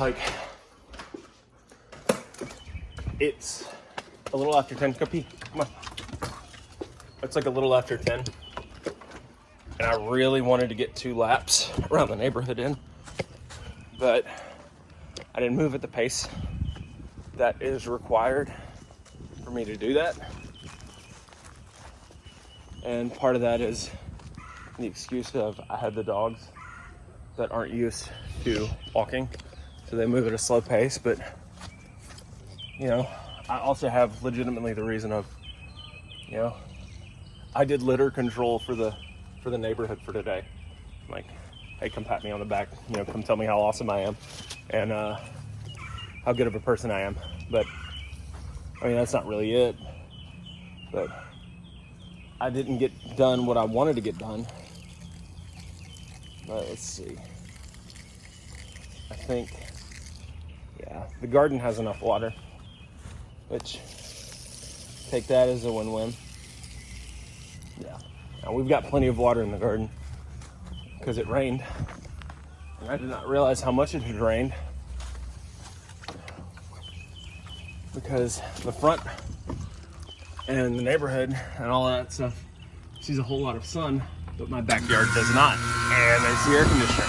Like, it's a little after 10. Go pee. Come on. It's like a little after 10. And I really wanted to get 2 laps around the neighborhood in. But I didn't move at the pace that is required for me to do that. And part of that is the excuse of I had the dogs that aren't used to walking, so they move at a slow pace. But, you know, I also have legitimately the reason of, you know, I did litter control for the neighborhood for today. Like, hey, come pat me on the back, you know, come tell me how awesome I am and how good of a person I am. But I mean, that's not really it. But I didn't get done what I wanted to get done. But let's see. I think, yeah, the garden has enough water, which, take that as a win-win. Yeah, now we've got plenty of water in the garden because it rained, and I did not realize how much it had rained because the front and the neighborhood and all that stuff sees a whole lot of sun, but my backyard does not, and there's the air conditioner.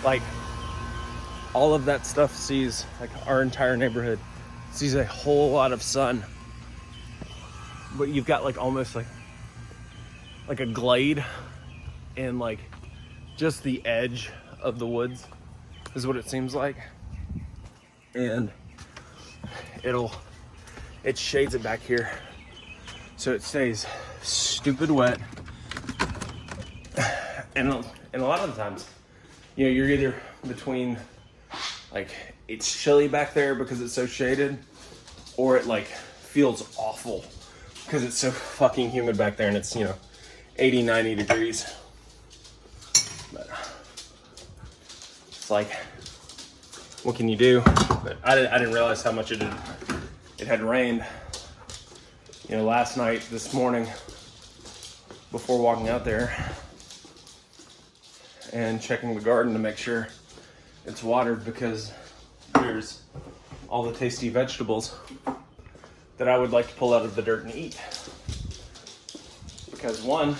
Like, all of that stuff sees, like, our entire neighborhood sees a whole lot of sun, but you've got like almost like a glade in like just the edge of the woods is what it seems like, and it shades it back here so it stays stupid wet. And a lot of the times, you know, you're either between, like, it's chilly back there because it's so shaded, or it like feels awful because it's so fucking humid back there and it's, you know, 80, 90 degrees. But it's like, what can you do? But I didn't realize how much it had rained, you know, last night, this morning, before walking out there and checking the garden to make sure it's watered, because there's all the tasty vegetables that I would like to pull out of the dirt and eat. Because one,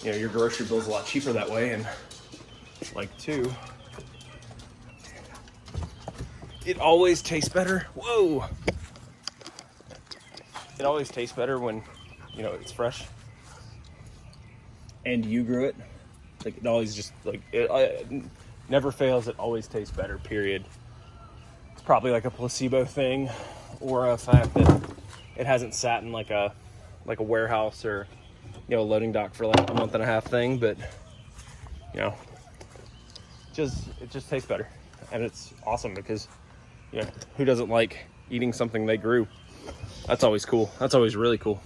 you know, your grocery bill's a lot cheaper that way, and like two, it always tastes better. Whoa! It always tastes better when, you know, it's fresh and you grew it. Like, it always just, like, it never fails. It always tastes better, period. It's probably like a placebo thing, or a fact that it hasn't sat in like a warehouse or, you know, a loading dock for like a month and a half thing. But, you know, it just tastes better, and it's awesome because, you know, who doesn't like eating something they grew? That's always cool. That's always really cool.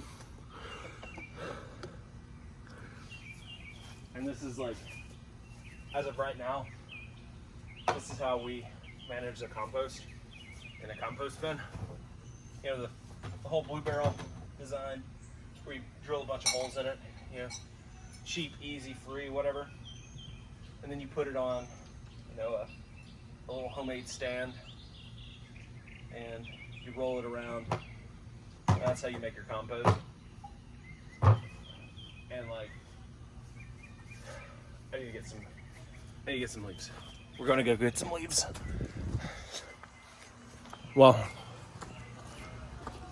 And this is like, as of right now, this is how we manage the compost in a compost bin. You know, the whole blue barrel design, where you drill a bunch of holes in it, you know, cheap, easy, free, whatever. And then you put it on, you know, a little homemade stand, and you roll it around. And that's how you make your compost. And like, I need to get some leaves. We're gonna go get some leaves. Well,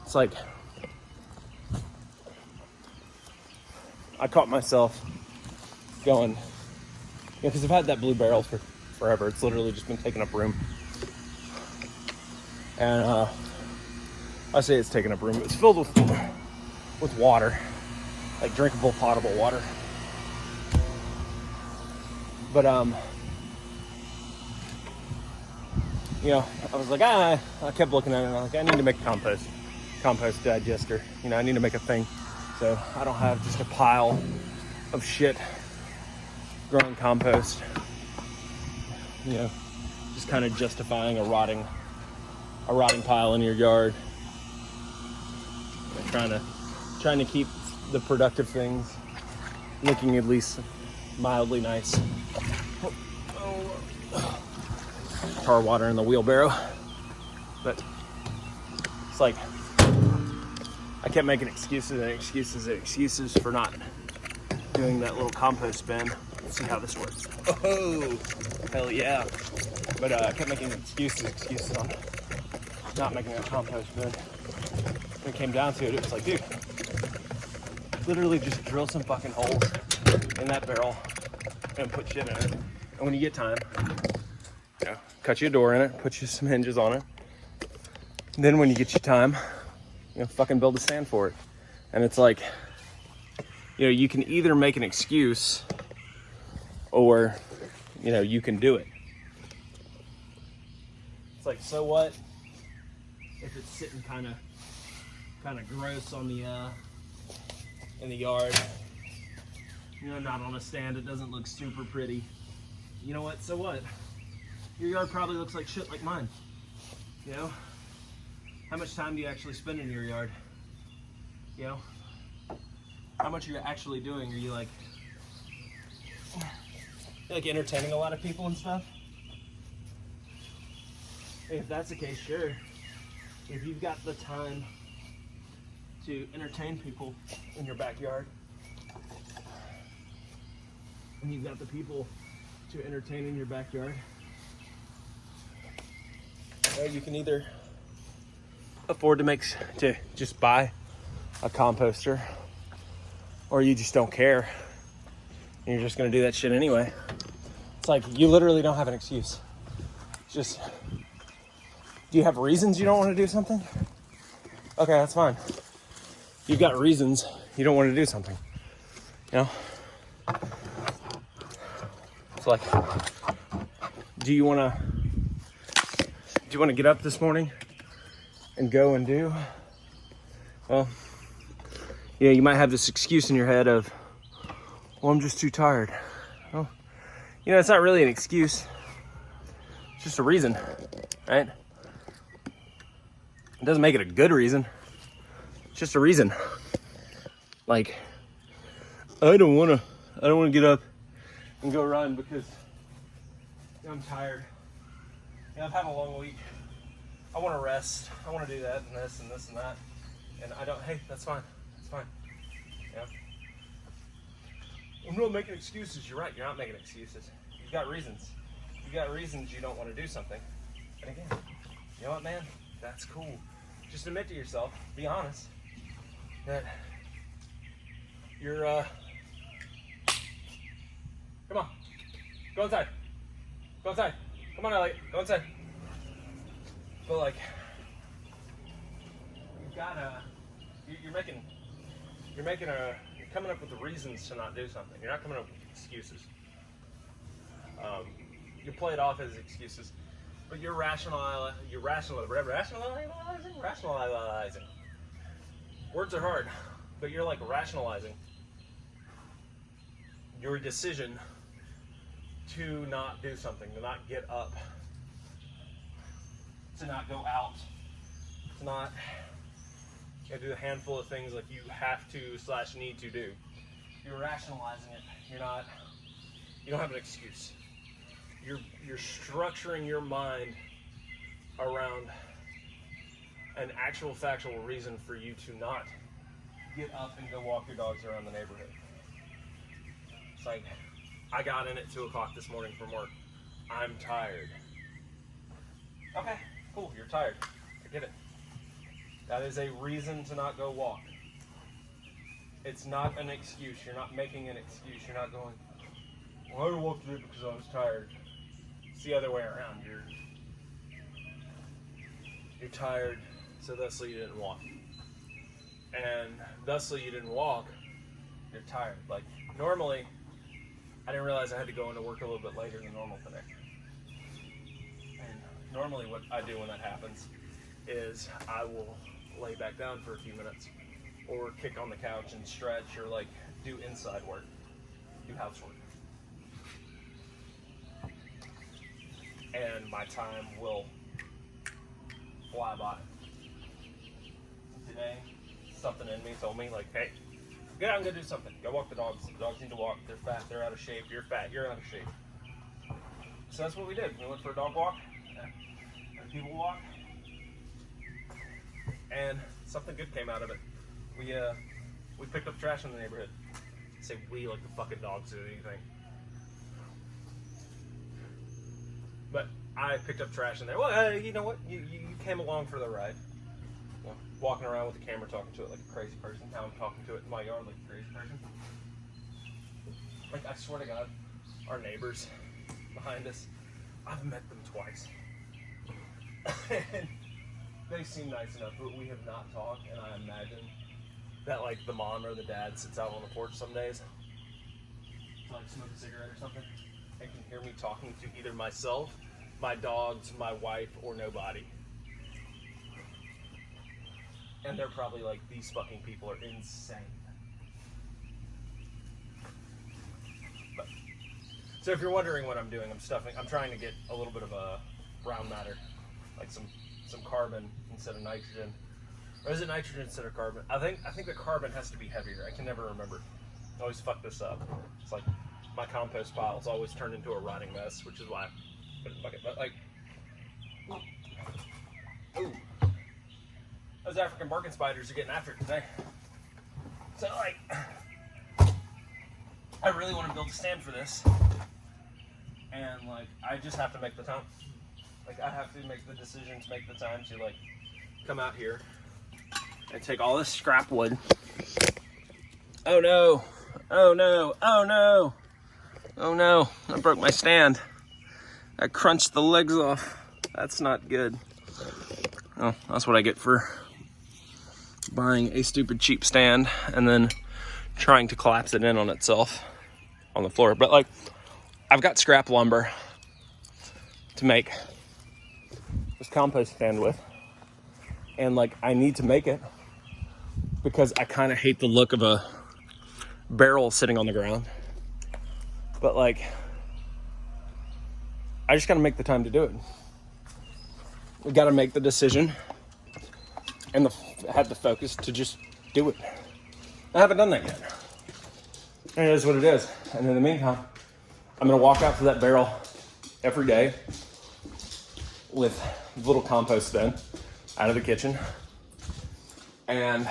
it's like, I caught myself going, because I've had that blue barrel for forever. It's literally just been taking up room. And I say it's taking up room. It's filled with water, like drinkable, potable water. But you know, I was like, I kept looking at it, and I was like, I need to make a compost digester. You know, I need to make a thing, so I don't have just a pile of shit growing compost. You know, just kind of justifying a rotting pile in your yard. Trying to keep the productive things looking at least mildly nice tar water in the wheelbarrow. But it's like I kept making excuses and excuses and excuses for not doing that little compost bin. Let's see how this works. Oh, hell yeah. But I kept making excuses on not making a compost bin. When it came down to it, it was like, dude, literally just drill some fucking holes in that barrel and put shit in it. And when you get time, you know, cut you a door in it, put you some hinges on it. And then when you get your time, you know, fucking build a stand for it. And it's like, you know, you can either make an excuse or, you know, you can do it. It's like, so what if it's sitting kind of gross on the in the yard, you know, not on a stand, it doesn't look super pretty. You know what, so what? Your yard probably looks like shit like mine. You know, how much time do you actually spend in your yard? You know, how much are you actually doing? Are you like entertaining a lot of people and stuff? If that's the case, sure. If you've got the time to entertain people in your backyard, and you've got the people to entertain in your backyard, you can either afford to just buy a composter, or you just don't care and you're just gonna do that shit anyway. It's like you literally don't have an excuse. Just, do you have reasons you don't want to do something? Okay, that's fine. You've got reasons you don't want to do something. You know? It's like, do you want to get up this morning and go and do? Well, yeah, you might have this excuse in your head of, well, I'm just too tired. Well, you know, it's not really an excuse. It's just a reason, right? It doesn't make it a good reason. It's just a reason. Like, I don't want to get up and go run because I'm tired. You know, I've had a long week. I want to rest. I want to do that and this and this and that. And I don't, hey, that's fine. That's fine. Yeah. I'm not making excuses. You're right. You're not making excuses. You've got reasons. You've got reasons you don't want to do something. And again, you know what, man? That's cool. Just admit to yourself, be honest, that you're, come on, go inside. Go inside. Come on, Elliot, go inside. But like, you've gotta, you're coming up with the reasons to not do something. You're not coming up with excuses. You play it off as excuses, but you're rationalizing. Words are hard, but you're like rationalizing your decision to not do something, to not get up, to not go out, to not do a handful of things like you have to / need to do. You're rationalizing it. You don't have an excuse. You're structuring your mind around an actual factual reason for you to not get up and go walk your dogs around the neighborhood. It's like, I got in at 2 o'clock this morning from work. I'm tired. Okay, cool, you're tired. I get it. That is a reason to not go walk. It's not an excuse. You're not making an excuse. You're not going, well, I didn't walk today because I was tired. It's the other way around. You're tired, so thusly you didn't walk. And thusly you didn't walk, you're tired. Like, normally, I didn't realize I had to go into work a little bit later than normal today. And normally what I do when that happens is I will lay back down for a few minutes or kick on the couch and stretch or like do inside work, do housework. And my time will fly by. Today, something in me told me like, hey, get out and go do something. Go walk the dogs. The dogs need to walk. They're fat. They're out of shape. You're fat. You're out of shape. So that's what we did. We went for a dog walk. And people walk. And something good came out of it. We picked up trash in the neighborhood. Say we like the fucking dogs did anything. But I picked up trash in there. Well, you know what? You came along for the ride. You know, walking around with the camera, talking to it like a crazy person. Now I'm talking to it in my yard like a crazy person. Like, I swear to God, our neighbors behind us, I've met them twice. And they seem nice enough, but we have not talked, and I imagine that, like, the mom or the dad sits out on the porch some days to, like, smoke a cigarette or something, and can hear me talking to either myself, my dogs, my wife, or nobody. And they're probably like, these fucking people are insane. But, so if you're wondering what I'm doing, I'm trying to get a little bit of a brown matter, like some carbon instead of nitrogen. Or is it nitrogen instead of carbon? I think the carbon has to be heavier. I can never remember. I always fuck this up. It's like my compost piles always turn into a rotting mess, which is why I put it in the bucket. But like, ooh, those African Barking spiders are getting after it today. So like, I really want to build a stand for this, and like, I just have to make the time. Like, I have to make the decision to make the time to like come out here and take all this scrap wood. Oh no, oh no, oh no, oh no, I broke my stand. I crunched the legs off. That's not good. Oh, that's what I get for buying a stupid cheap stand and then trying to collapse it in on itself on the floor. But like, I've got scrap lumber to make this compost stand with, and like, I need to make it because I kind of hate the look of a barrel sitting on the ground. But like, I just gotta make the time to do it. We gotta make the decision and have the focus to just do it. I haven't done that yet. And it is what it is. And in the meantime, I'm gonna walk out to that barrel every day with a little compost bin out of the kitchen. And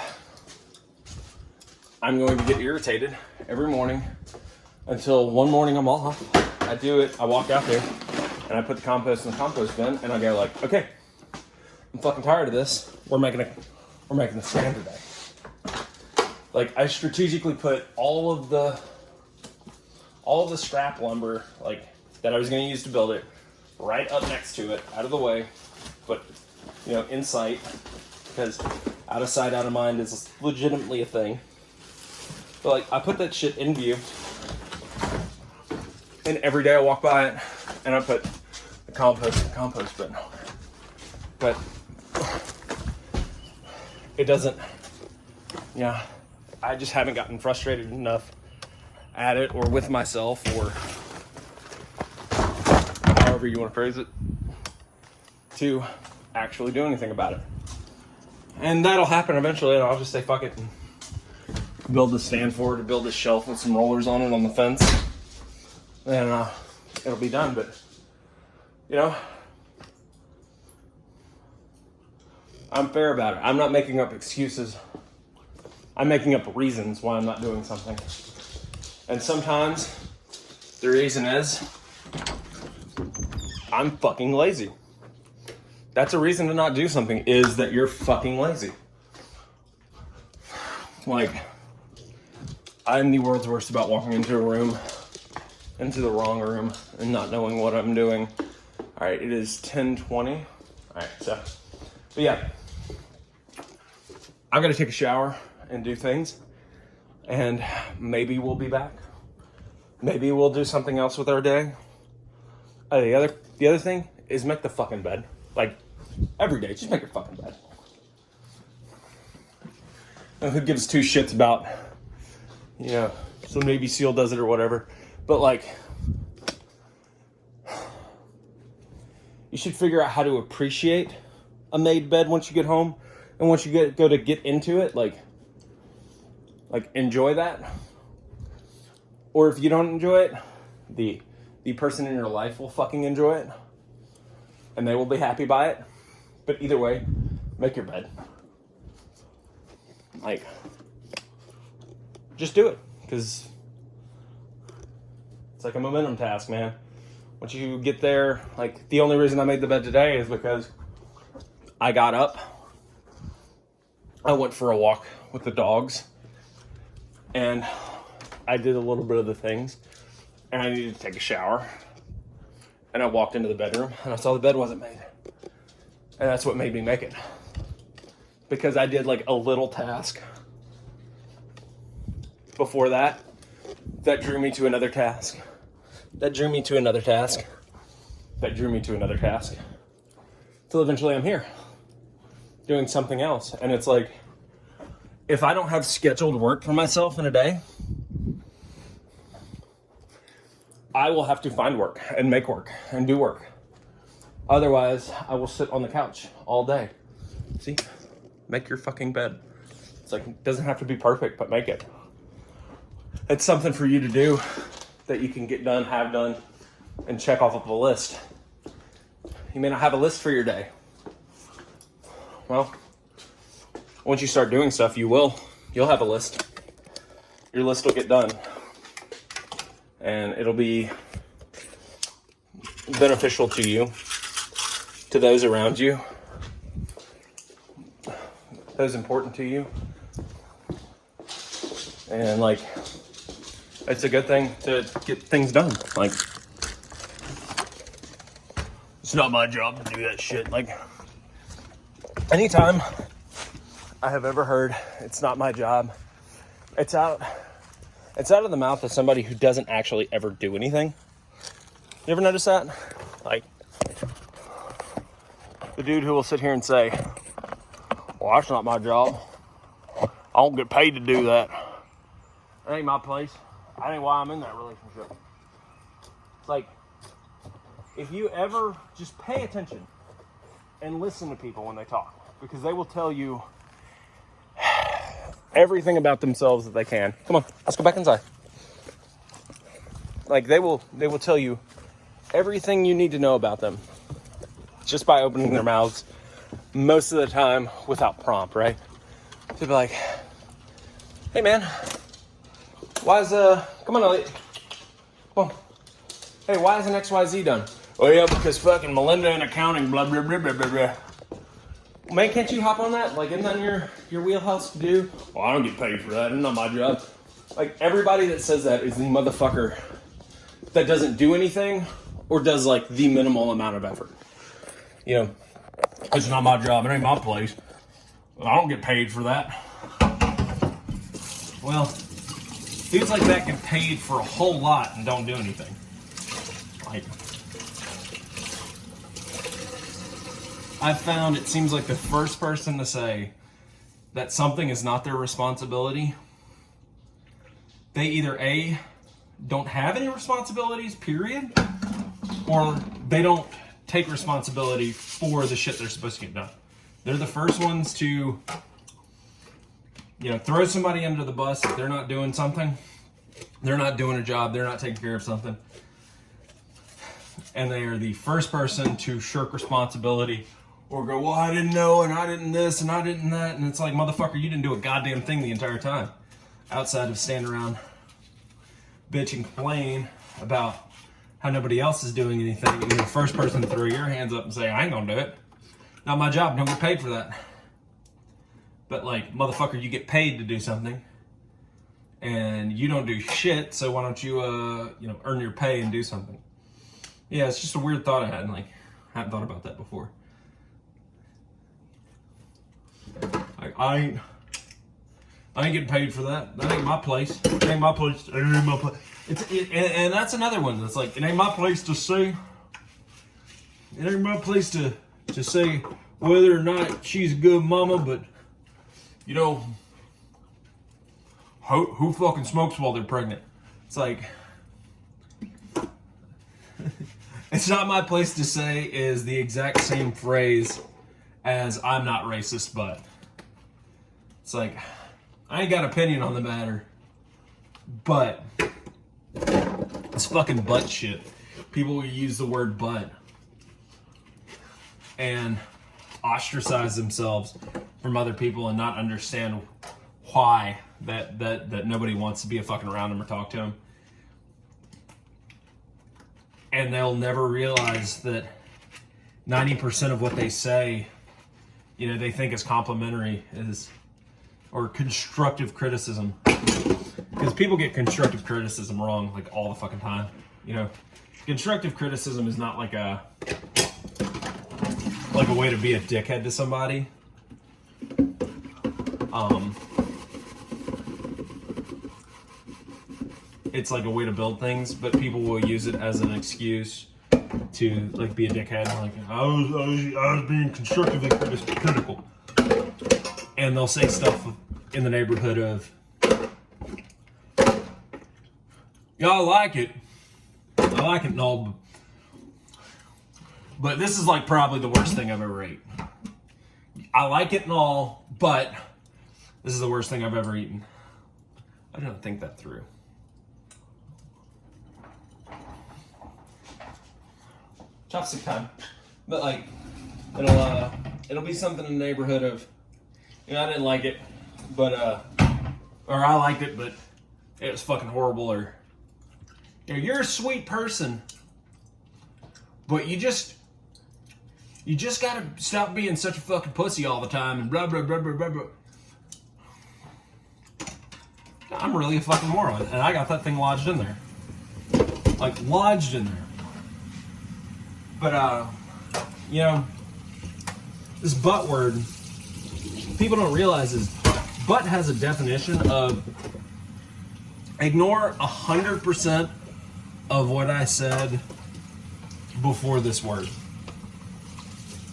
I'm going to get irritated every morning until one morning I'm off. I do it, I walk out there and I put the compost in the compost bin, and I go like, okay, I'm fucking tired of this. We're making a stand today. Like, I strategically put all of the scrap lumber like that I was going to use to build it right up next to it, out of the way, but you know, in sight, because out of sight, out of mind is legitimately a thing. But like, I put that shit in view, and every day I walk by it and I put the compost bin. But it doesn't, yeah, I just haven't gotten frustrated enough at it, or with myself, or however you want to phrase it, to actually do anything about it. And that'll happen eventually, and I'll just say fuck it and build the stand for it, or build a shelf with some rollers on it on the fence, and it'll be done. But you know, I'm fair about it. I'm not making up excuses. I'm making up reasons why I'm not doing something. And sometimes the reason is I'm fucking lazy. That's a reason to not do something, is that you're fucking lazy. Like, I'm the world's worst about walking into a room, into the wrong room, and not knowing what I'm doing. All right, it is 10:20. All right, so, but yeah, I'm gonna take a shower and do things, and maybe we'll be back. Maybe we'll do something else with our day. The other thing is make the fucking bed. Like, every day, just make your fucking bed. And who gives two shits about, you know, some Navy SEAL does it or whatever. But like, you should figure out how to appreciate a made bed once you get home. And once you go to get into it, like, Like, enjoy that. Or if you don't enjoy it, the person in your life will fucking enjoy it. And they will be happy by it. But either way, make your bed. Like, just do it. Because it's like a momentum task, man. Once you get there, like, the only reason I made the bed today is because I got up. I went for a walk with the dogs. And I did a little bit of the things. And I needed to take a shower. And I walked into the bedroom and I saw the bed wasn't made. And that's what made me make it. Because I did like a little task before that drew me to another task. That drew me to another task. That drew me to another task. Till eventually I'm here doing something else. And it's like, if I don't have scheduled work for myself in a day, I will have to find work and make work and do work. Otherwise, I will sit on the couch all day. See? Make your fucking bed. It's like, it doesn't have to be perfect, but make it. It's something for you to do that you can get done, have done, and check off of a list. You may not have a list for your day. Well, once you start doing stuff, you will. You'll have a list. Your list will get done. And it'll be beneficial to you, to those around you, those important to you. And like, it's a good thing to get things done. Like, it's not my job to do that shit. Like, anytime I have ever heard it's not my job, it's out of the mouth of somebody who doesn't actually ever do anything. You ever notice that? Like, the dude who will sit here and say, well, that's not my job. I don't get paid to do that. That ain't my place. That ain't why I'm in that relationship. It's like, if you ever just pay attention and listen to people when they talk, because they will tell you everything about themselves that they can. Come on, let's go back inside. Like, they will tell you everything you need to know about them just by opening their mouths, most of the time without prompt, right? They'll be like, hey man, why is come on Elliot, come on. Hey, why isn't XYZ done? Oh yeah, because fucking Melinda in accounting, blah blah blah blah blah blah. Man, can't you hop on that? Like, isn't that your wheelhouse to do? Well, I don't get paid for that. It's not my job. Like, everybody that says that is the motherfucker that doesn't do anything or does, like, the minimal amount of effort. You know, it's not my job. It ain't my place. I don't get paid for that. Well, dudes like that get paid for a whole lot and don't do anything. Like, I've found it seems like the first person to say that something is not their responsibility, they either A, don't have any responsibilities, period, or they don't take responsibility for the shit they're supposed to get done. They're the first ones to, you know, throw somebody under the bus if they're not doing something, they're not doing a job, they're not taking care of something. And they are the first person to shirk responsibility or go, well, I didn't know, and I didn't this, and I didn't that. And it's like, motherfucker, you didn't do a goddamn thing the entire time. Outside of standing around, bitch and complain about how nobody else is doing anything. And you're the first person to throw your hands up and say, I ain't gonna do it. Not my job, don't get paid for that. But like, motherfucker, you get paid to do something. And you don't do shit, so why don't you, earn your pay and do something? Yeah, it's just a weird thought I had. Like, I hadn't thought about that before. Like, I ain't getting paid for that. That ain't my place. It ain't my place. It ain't my place. And that's another one. That's like, it ain't my place to say. It ain't my place to say whether or not she's a good mama, but you know, who fucking smokes while they're pregnant? It's like, it's not my place to say is the exact same phrase as I'm not racist, but it's like, I ain't got an opinion on the matter, but it's fucking butt shit. People will use the word butt and ostracize themselves from other people and not understand why that nobody wants to be a fucking around them or talk to them. And they'll never realize that 90% of what they say, you know, they think is complimentary or constructive criticism. Because people get constructive criticism wrong like all the fucking time. You know, constructive criticism is not like a way to be a dickhead to somebody. It's like a way to build things, but people will use it as an excuse to like be a dickhead. Like I was being constructively critical, and they'll say stuff in the neighborhood of, "Yeah, I like it and all, but this is like probably the worst thing I've ever ate. I like it and all, but this is the worst thing I've ever eaten." I didn't think that through. Chopstick time. But like, it'll be something in the neighborhood of, you know, I didn't like it, but or I liked it, but it was fucking horrible, or you know, you're a sweet person, but you just gotta stop being such a fucking pussy all the time and blah blah blah blah blah blah. I'm really a fucking moron, and I got that thing lodged in there. Like, lodged in there. But, you know, this butt word, people don't realize is butt has a definition of ignore 100% of what I said before this word.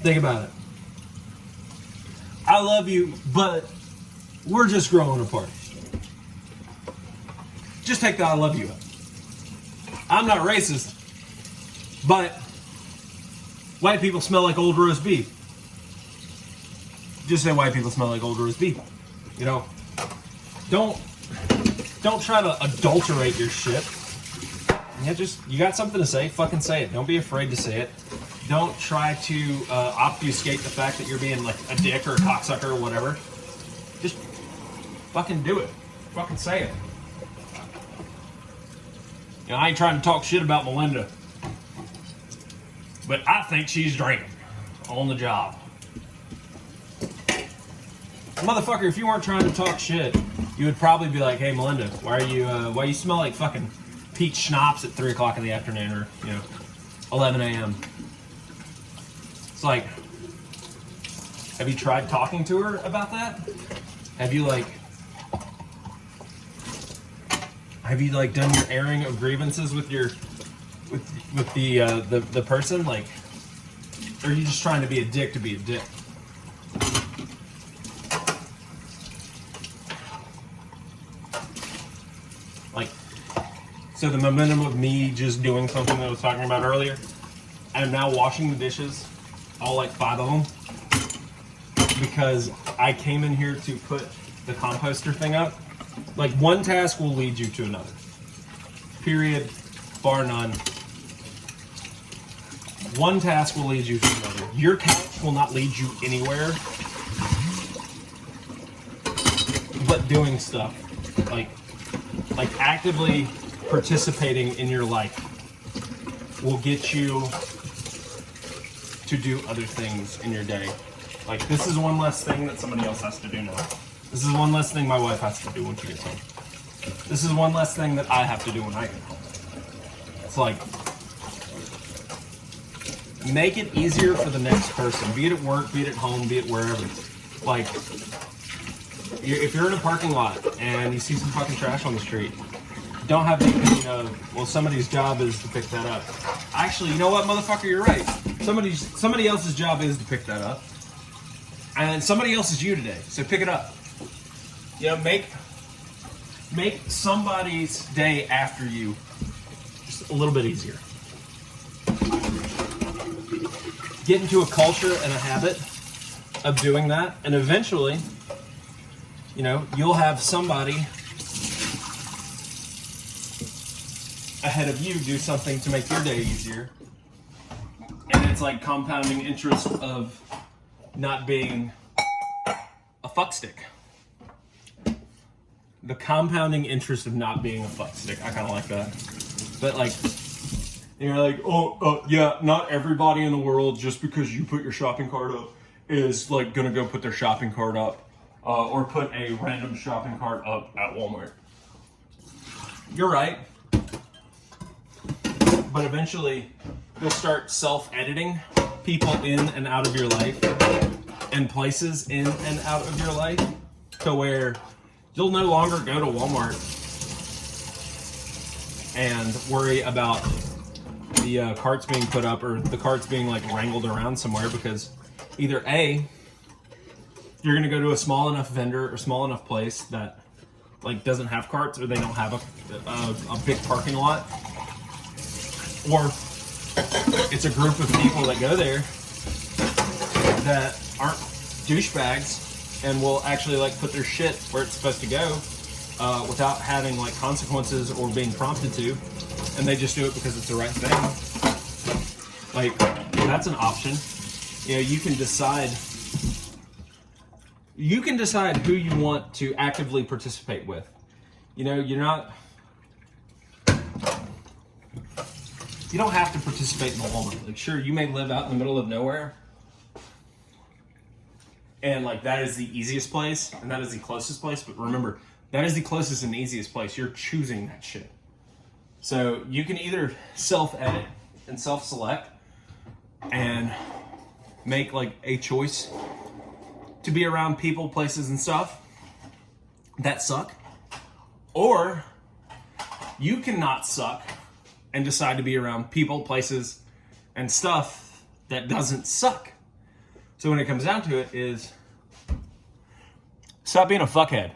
Think about it. I love you, but we're just growing apart. Just take the I love you out. I'm not racist, but white people smell like old roast beef. Just say white people smell like old roast beef. You know, don't try to adulterate your shit. Yeah, you got something to say, fucking say it. Don't be afraid to say it. Don't try to obfuscate the fact that you're being like a dick or a cocksucker or whatever. Just fucking do it. Fucking say it. You know, I ain't trying to talk shit about Melinda, but I think she's drinking on the job. Motherfucker, if you weren't trying to talk shit, you would probably be like, "Hey, Melinda, why you smell like fucking peach schnapps at 3 o'clock in the afternoon, or 11 a.m.?" It's like, have you tried talking to her about that? Have you done your airing of grievances with the person? Like, or are you just trying to be a dick to be a dick? Like, so the momentum of me just doing something that I was talking about earlier, I'm now washing the dishes, all like 5 of them, because I came in here to put the composter thing up. Like, one task will lead you to another. Period. Bar none. One task will lead you to another. Your couch will not lead you anywhere but doing stuff. Like actively participating in your life will get you to do other things in your day. Like, this is one less thing that somebody else has to do now. This is one less thing my wife has to do when she gets home. This is one less thing that I have to do when I get home. It's like, make it easier for the next person. Be it at work, be it at home, be it wherever. Like, if you're in a parking lot and you see some fucking trash on the street, don't have the opinion of, well, somebody's job is to pick that up. Actually, you know what, motherfucker, you're right. Somebody else's job is to pick that up. And somebody else is you today, so pick it up. You know, make somebody's day after you just a little bit easier. Get into a culture and a habit of doing that, and eventually You know, you'll have somebody ahead of you do something to make your day easier. And it's like compounding interest of not being a fuckstick. The compounding interest of not being a fuckstick. I kind of like that. But like, you're like, yeah, not everybody in the world, just because you put your shopping cart up, is like gonna go put their shopping cart up or put a random shopping cart up at Walmart. You're right. But eventually, you'll start self-editing people in and out of your life and places in and out of your life to where you'll no longer go to Walmart and worry about the carts being put up or the carts being like wrangled around somewhere, because either A, you're gonna go to a small enough vendor or small enough place that like doesn't have carts, or they don't have a big parking lot, or it's a group of people that go there that aren't douchebags and will actually like put their shit where it's supposed to go without having like consequences or being prompted to, and they just do it because it's the right thing. Like, that's an option. You know, you can decide who you want to actively participate with. You know, you don't have to participate in the Walmart. Like, sure, you may live out in the middle of nowhere, and like that is the easiest place and that is the closest place, but remember, that is the closest and easiest place. You're choosing that shit. So you can either self-edit and self-select and make like a choice to be around people, places, and stuff that suck, or you cannot suck and decide to be around people, places, and stuff that doesn't suck. So when it comes down to it is, stop being a fuckhead.